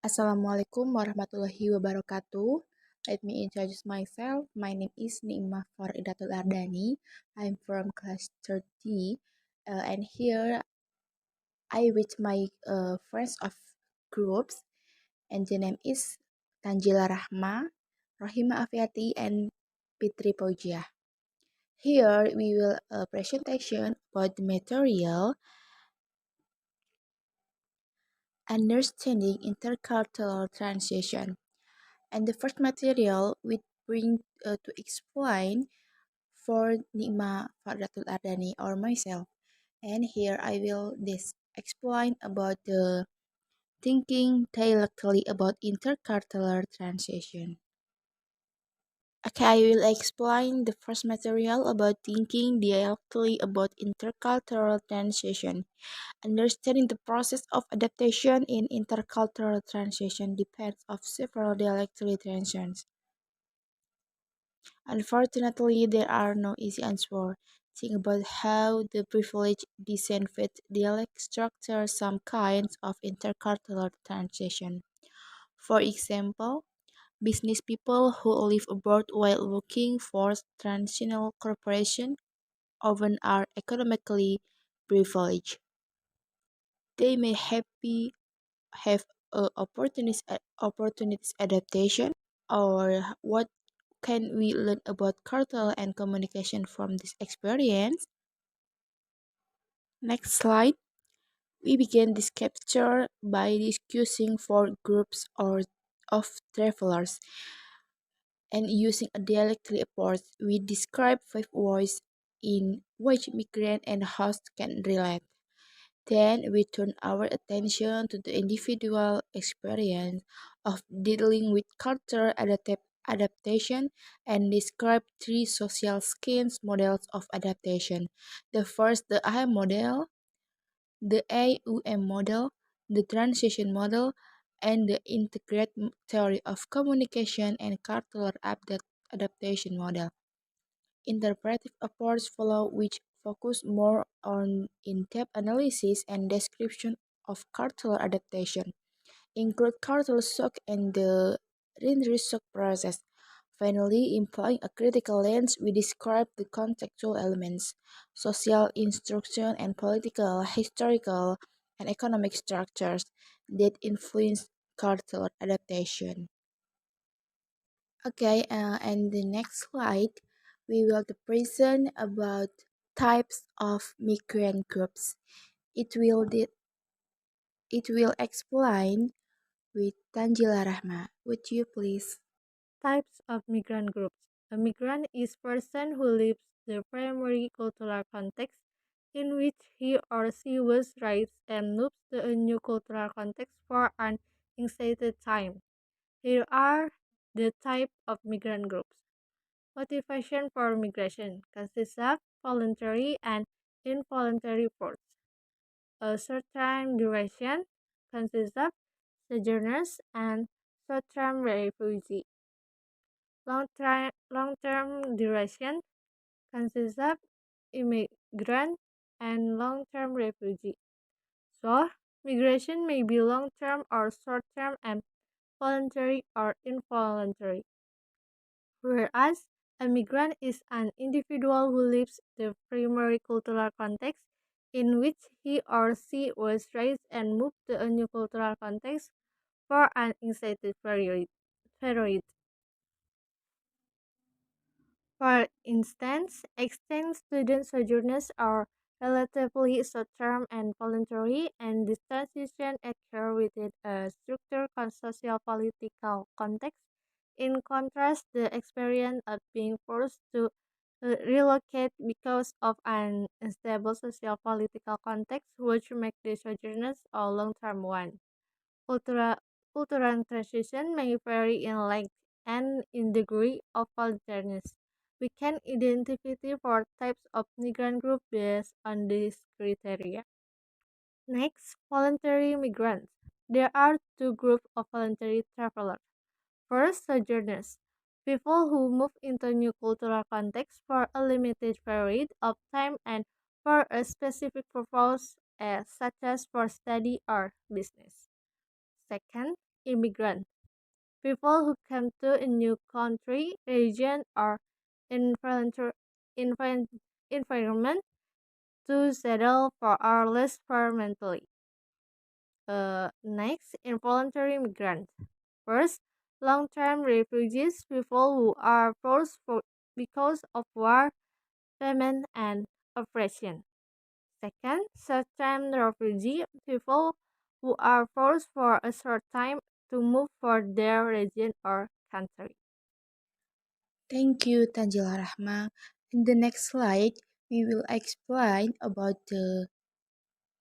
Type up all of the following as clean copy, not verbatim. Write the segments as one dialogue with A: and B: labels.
A: Assalamualaikum warahmatullahi wabarakatuh. Let me introduce myself. My name is Faroidatul Ardani. I'm from class 30, and here I with my friends of groups, and the name is Tanjilarahma, Rohimah Afiati, and Pitri Paujiah. Here we will presentation about the material understanding intercultural transition. And the first material we bring to explain for Nima Faroidatul Ardani or myself. And here I will explain about the thinking dialectically about intercultural transition. Okay, I will explain the first material about thinking dialectically about intercultural transition. Understanding the process of adaptation in intercultural transition depends on several dialectical transitions. Unfortunately, there are no easy answers. Think about how the privileged descent with dialect structure some kinds of intercultural transition. For example, business people who live abroad while working for transnational corporations often are economically privileged. They may have opportunities adaptation, or what can we learn about culture and communication from this experience? Next slide. We begin this capture by discussing four groups of travelers, and using a dialectical approach, we describe five ways in which migrant and host can relate. Then we turn our attention to the individual experience of dealing with culture adaptation and describe three social skills models of adaptation. The first, the I model, the AUM model, the transition model, and the integrated theory of communication and cultural adaptation model. Interpretive approaches follow, which focus more on in-depth analysis and description of cultural adaptation, include cultural shock and the shock process. Finally, employing a critical lens, we describe the contextual elements, social instruction and political, historical, and economic structures that influence cultural adaptation. Okay, and the next slide, we will present about types of migrant groups. It will explain with Tanjilarahma. Would you please?
B: Types of migrant groups. A migrant is person who leaves the primary cultural context in which he or she was raised and moves to a new cultural context for an unstated time. Here are the type of migrant groups. Motivation for migration consists of voluntary and involuntary force. A short-term duration consists of sojourners and short-term refugees. Long-term duration consists of immigrant and long-term refugee. So, migration may be long-term or short-term and voluntary or involuntary. Whereas, a migrant is an individual who leaves the primary cultural context in which he or she was raised and moved to a new cultural context for an extended period. For instance, exchange student sojourners are relatively short-term and voluntary, and this transition occurs within a structured socio-political context. In contrast, the experience of being forced to relocate because of an unstable socio-political context, which makes the sojourners a long-term one. Cultural, cultural transition may vary in length and in degree of voluntariness. We can identify four types of migrant group based on these criteria. Next, voluntary migrants. There are two groups of voluntary travelers. First, sojourners, people who move into new cultural context for a limited period of time and for a specific purpose, such as for study or business. Second, immigrant. People who come to a new country, region, or environment envi- environment to settle for or less permanently. Next, involuntary migrants. First, long-term refugees, people who are forced because of war, famine, and oppression. Second, short-term refugee, people who are forced for a short time to move for their region or country.
A: Thank you, Tanjilarahma. In the next slide, we will explain about the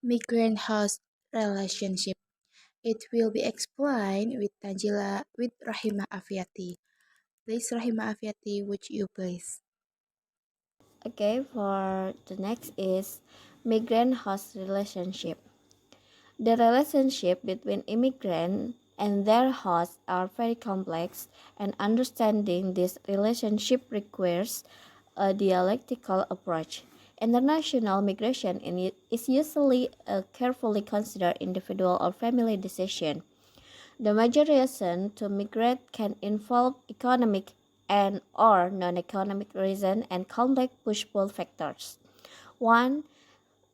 A: migrant-host relationship. It will be explained with Rohimah Afiati. Please, Rohimah Afiati, would you please?
C: Okay, for the next is migrant host relationship. The relationship between immigrant and their hosts are very complex, and understanding this relationship requires a dialectical approach. International migration is usually a carefully considered individual or family decision. The major reason to migrate can involve economic and or non-economic reason and complex push-pull factors. One,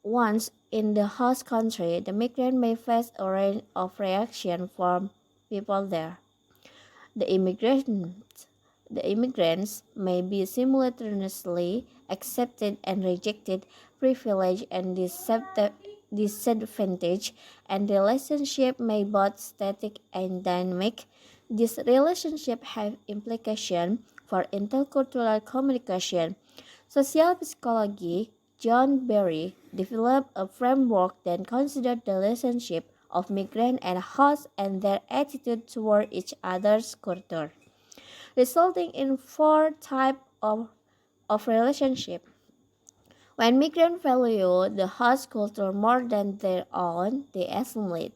C: Once in the host country, the migrant may face a range of reactions from people there. The immigrants, the immigrants may be simultaneously accepted and rejected, privileged and disadvantaged, and the relationship may both static and dynamic. This relationship have implications for intercultural communication. Social psychology John Berry developed a framework that considered the relationship of migrant and host and their attitude toward each other's culture, resulting in four types of relationship. When migrants value the host culture more than their own, they assimilate.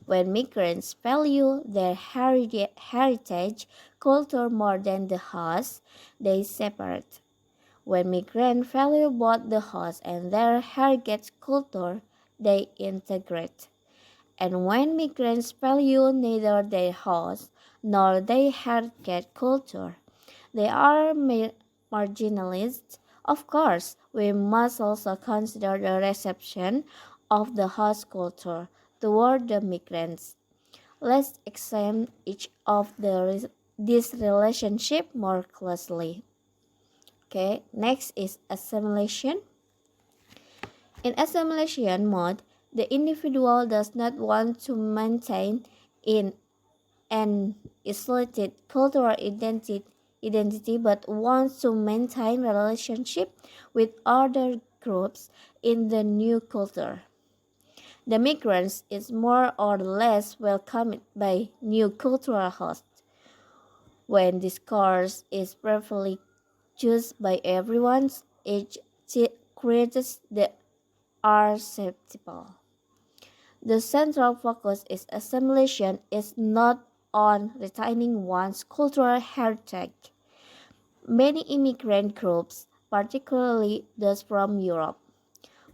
C: When migrants value their heritage culture more than the host, they separate. When migrants value both the host and their heritage culture, they integrate. And when migrants value neither their host nor their heritage culture, they are marginalized. Of course, we must also consider the reception of the host culture toward the migrants. Let's examine each of this relationship more closely. Okay, next is assimilation. In assimilation mode, the individual does not want to maintain in an isolated cultural identity but wants to maintain relationship with other groups in the new culture. The migrants is more or less welcomed by new cultural hosts. When discourse is perfectly chosen by everyone, it creates the acceptable. The central focus is assimilation is not on retaining one's cultural heritage. Many immigrant groups, particularly those from Europe,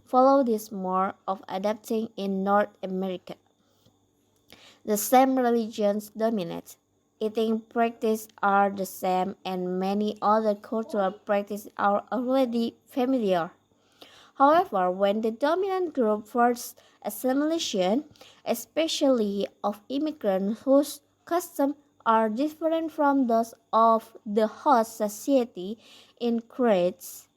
C: follow this mode of adapting in North America. The same religions dominate. Eating practices are the same and many other cultural practices are already familiar. However, when the dominant group forces assimilation, especially of immigrants whose customs are different from those of the host society, increases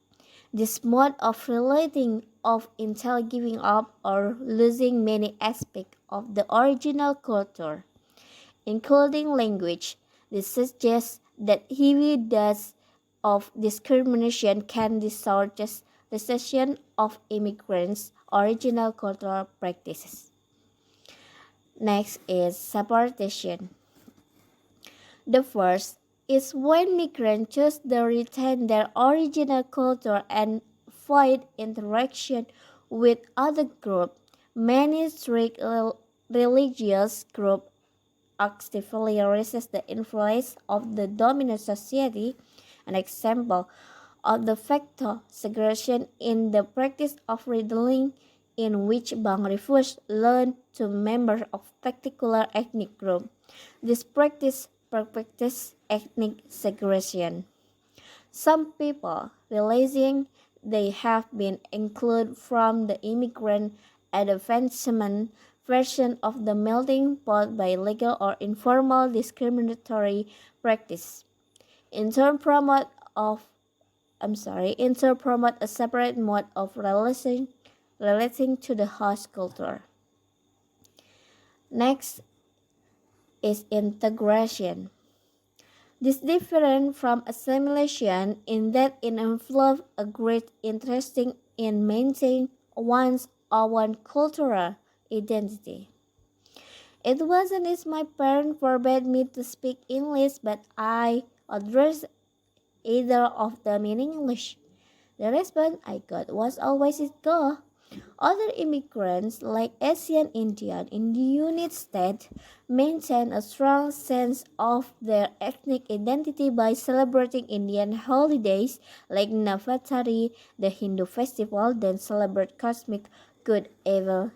C: this mode of relating of entail giving up or losing many aspects of the original culture, including language. This suggests that heavy dose of discrimination can distort the session of immigrants' original cultural practices. Next is separation. The first is when migrants choose to retain their original culture and avoid interaction with other groups. Many strict religious groups actively resist the influence of the dominant society. An example of the factor segregation in the practice of reading in which Bang refused loan to members of particular ethnic group. This practice perpetuates ethnic segregation. Some people, realizing they have been included from the immigrant advancement version of the melting pot by legal or informal discriminatory practice, in turn promote of in turn promote a separate mode of relating to the host culture. Next is integration. This different from assimilation in that it involves a great interest in maintaining one's own cultural identity. It wasn't as my parents forbade me to speak English, but I addressed either of them in English. The response I got was always go. Other immigrants, like Asian Indian in the United States, maintain a strong sense of their ethnic identity by celebrating Indian holidays like Navratri, the Hindu festival, then celebrate cosmic good, evil.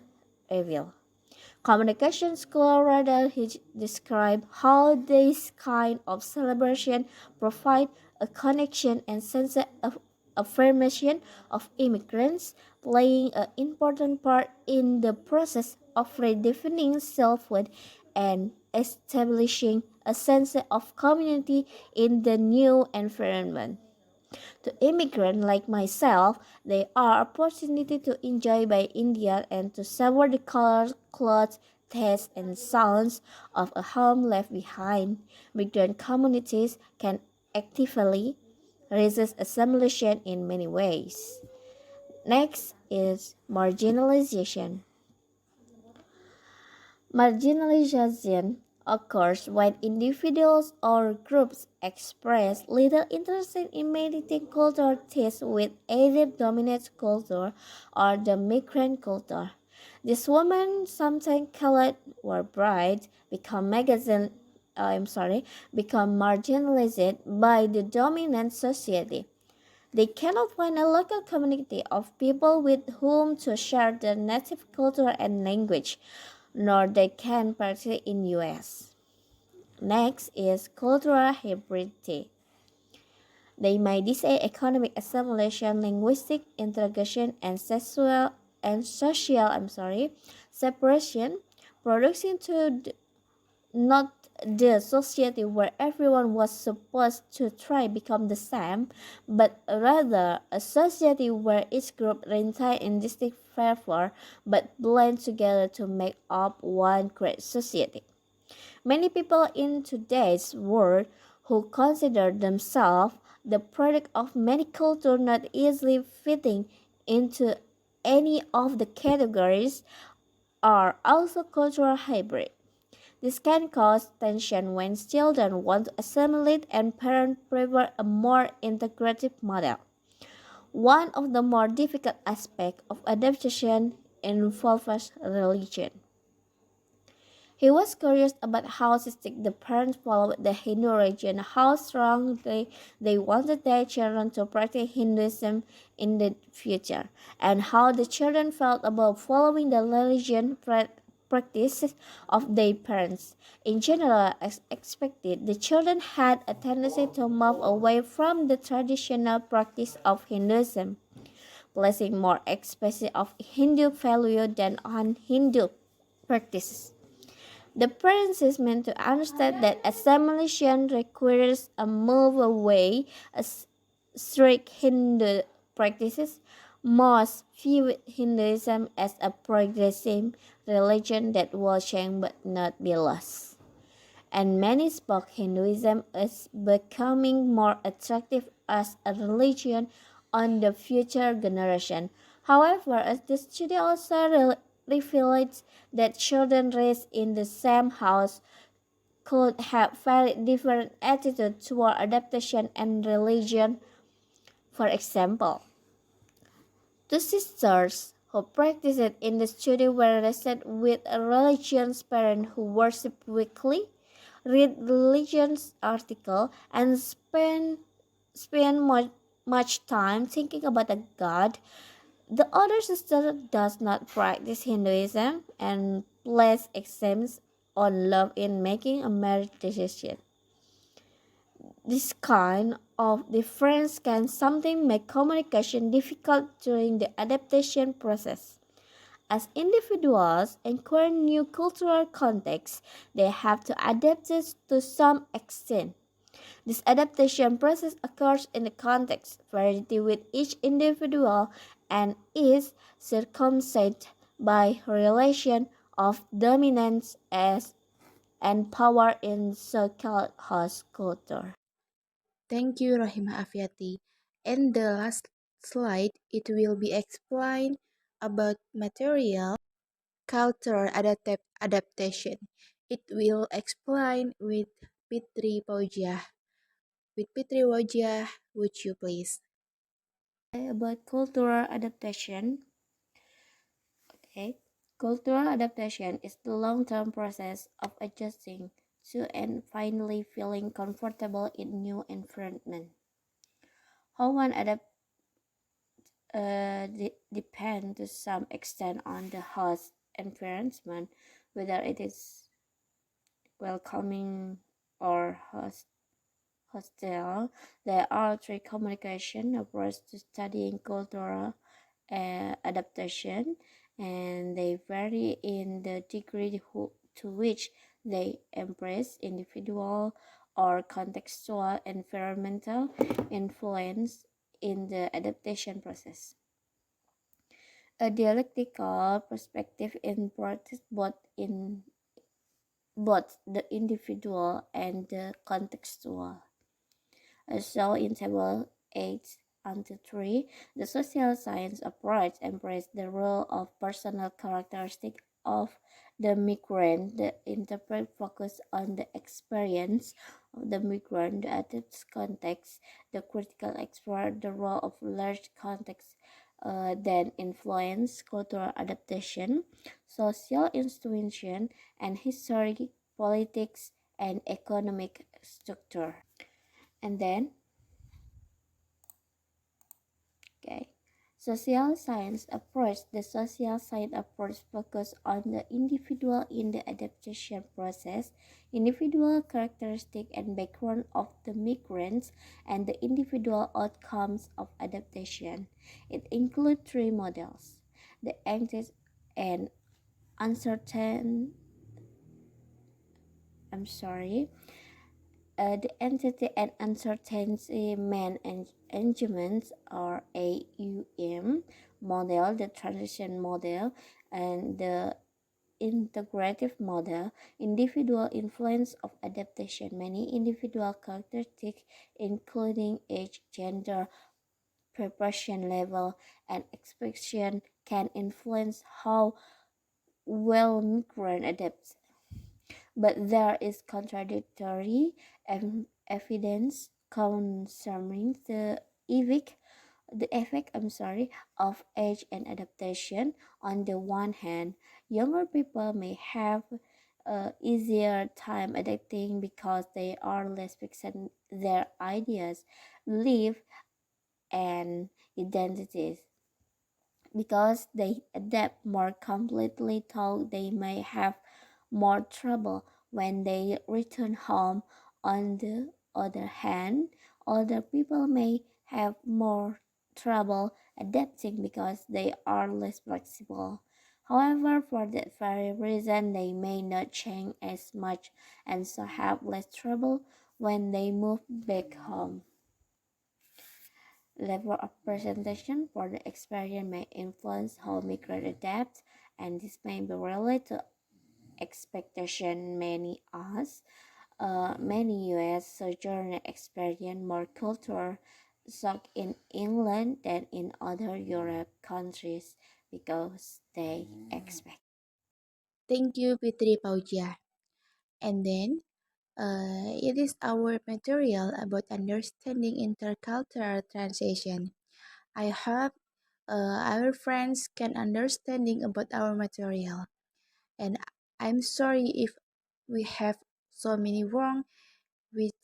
C: Communication scholar rather he described how this kind of celebration provide a connection and sense of affirmation of immigrants, playing an important part in the process of redefining selfhood and establishing a sense of community in the new environment. To immigrants like myself, they are opportunity to enjoy by India and to savor the colors, clothes, tastes, and sounds of a home left behind. Migrant communities can actively resist assimilation in many ways. Next is marginalization. Marginalization occurs when individuals or groups express little interest in imitating cultural tastes with either dominant culture or the migrant culture. These women, sometimes colored or bright, become marginalized by the dominant society. They cannot find a local community of people with whom to share their native culture and language, nor they can participate in US. Next is cultural hybridity. They may desire economic assimilation, linguistic integration, and social separation, producing not the society where everyone was supposed to try become the same, but rather a society where each group retained in distinct flavor but blend together to make up one great society. Many people in today's world who consider themselves the product of many cultures not easily fitting into any of the categories are also cultural hybrid. This can cause tension when children want to assimilate and parents prefer a more integrative model. One of the more difficult aspects of adaptation involves religion. He was curious about how strict the parents followed the Hindu religion, how strongly they wanted their children to practice Hinduism in the future, and how the children felt about following the religion practices of their parents. In general, as expected, the children had a tendency to move away from the traditional practice of Hinduism, placing more emphasis of Hindu value than on Hindu practices. The parents is meant to understand that assimilation requires a move away as strict Hindu practices. Most view Hinduism as a progressive religion that will change but not be lost. And many spoke Hinduism as becoming more attractive as a religion on the future generation. However, as the study also reveals that children raised in the same house could have very different attitudes toward adaptation and religion. For example, two sisters who practiced in the studio were raised with a religious parent who worship weekly, read religious article, and spend much time thinking about a God The older sister does not practice Hinduism and place exams on love in making a marriage decision. This kind of difference can sometimes make communication difficult during the adaptation process. As individuals acquire new cultural contexts, they have to adapt it to some extent. This adaptation process occurs in the context variety with each individual and is circumscribed by relation of dominance as and power in so-called host culture.
A: Thank you, Rohimah Afiati. And the last slide, it will be explained about material cultural adaptation. It will explain with Pitri Paujiah. With Pitri Paujiah, would you please?
C: About cultural adaptation, okay. Cultural adaptation is the long-term process of adjusting to and finally feeling comfortable in new environment. How one adapt depend to some extent on the host environment, whether it is welcoming or hostile. There are three communication approaches to studying cultural adaptation, and they vary in the degree to which they embrace individual or contextual environmental influence in the adaptation process. A dialectical perspective in both the individual and the contextual. So in table 8 unto 3, the social science approach embraces the role of personal characteristic of the migrant. The interpret focus on the experience of the migrant, the adapted context. The critical explore the role of large context then influence cultural adaptation, social institution, and history, politics, and economic structure. And then, okay, social science approach. The social science approach focus on the individual in the adaptation process, individual characteristic and background of the migrants, and the individual outcomes of adaptation. It includes three models: the anxious and uncertain. I'm sorry. The entity and uncertainty management or AUM model, the transition model, and the integrative model, individual influence of adaptation. Many individual characteristics, including age, gender, preparation level, and expectation, can influence how well migrant adapts, but there is contradictory evidence concerning the effect of age and adaptation. On the one hand, younger people may have easier time adapting because they are less fixed in their ideas, beliefs, and identities. Because they adapt more completely, though they may have more trouble when they return home. On the other hand, older people may have more trouble adapting because they are less flexible. However, for that very reason, they may not change as much and so have less trouble when they move back home. Level of presentation for the experience may influence how migrants adapt, and this may be related to expectation. Many US sojourners experience more culture shock in England than in other Europe countries because they expect.
A: Thank you, Pitri Paujiah. And then, it is our material about understanding intercultural transition. I hope our friends can understanding about our material. And I'm sorry if we have so many wrong with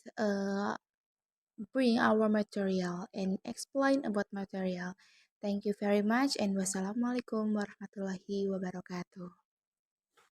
A: bring our material and explain about material. Thank you very much and wassalamualaikum warahmatullahi wabarakatuh.